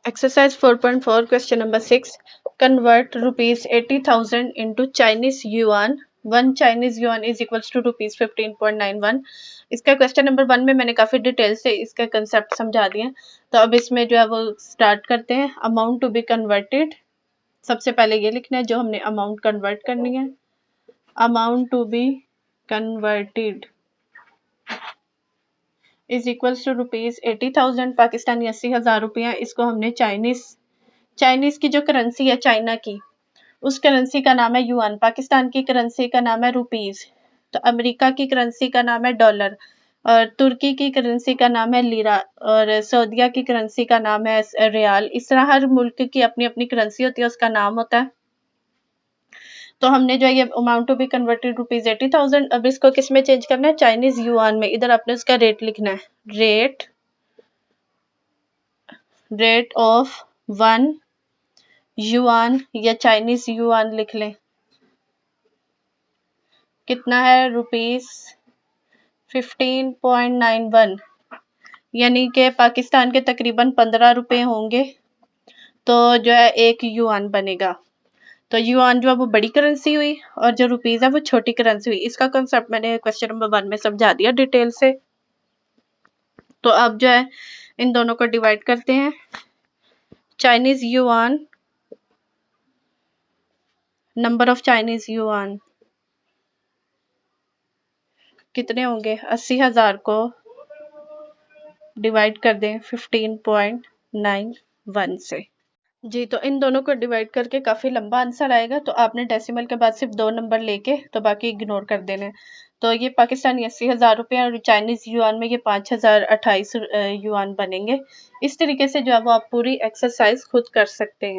Exercise 4.4 question number 6. Convert rupees 80,000 into Chinese yuan. 1 Chinese yuan is equals to rupees 15.91. इसका question number 1 में मैंने काफ़ी detail से इसका कंसेप्ट समझा दिया। तो अब इसमें जो है वो स्टार्ट करते हैं। अमाउंट टू बी कन्वर्टेड, सबसे पहले ये लिखना है जो हमने अमाउंट कन्वर्ट करनी है। Amount to be converted is equals to rupees 80,000, Pakistani 80,000 रुपया। इसको हमने चाइनीज़ की जो करेंसी है चाइना की, उस करेंसी का नाम है युआन। पाकिस्तान की करेंसी का नाम है रुपीज़। तो अमेरिका की करेंसी का नाम है डॉलर, और तुर्की की करेंसी का नाम है लीरा, और सऊदीया की करेंसी का नाम है रियाल। इस तरह हर मुल्क की अपनी अपनी करेंसी होती है, उसका नाम होता है। तो हमने जो है ये amount to be converted rupees 80,000, अब इसको किस में चेंज करना है? चाइनीज़ युआन में। इधर आपने उसका रेट लिखना है। रेट ऑफ 1 युआन या चाइनीज युआन लिख लें। कितना है? रुपीज़ 15.91, यानी कि पाकिस्तान के तकरीबन 15 रुपये होंगे। तो जो है 1 युआन बनेगा। तो युआन जो है वो बड़ी करेंसी हुई और जो रुपीज़ है वो छोटी करेंसी हुई। इसका कंसेप्ट मैंने क्वेश्चन नंबर 1 में समझा दिया डिटेल से। तो अब जो है इन दोनों को डिवाइड करते हैं। Chinese yuan, number of Chinese yuan कितने होंगे? 80,000 को डिवाइड कर दें 15.91 से। जी, तो इन दोनों को डिवाइड करके काफ़ी लंबा आंसर आएगा। तो आपने डेसिमल के बाद सिर्फ 2 नंबर लेके तो बाकी इग्नोर कर देने। तो ये पाकिस्तानी 80,000 रुपये और चाइनीज़ युआन में ये 5,028 युआन बनेंगे। इस तरीके से जो है वो आप पूरी एक्सरसाइज खुद कर सकते हैं।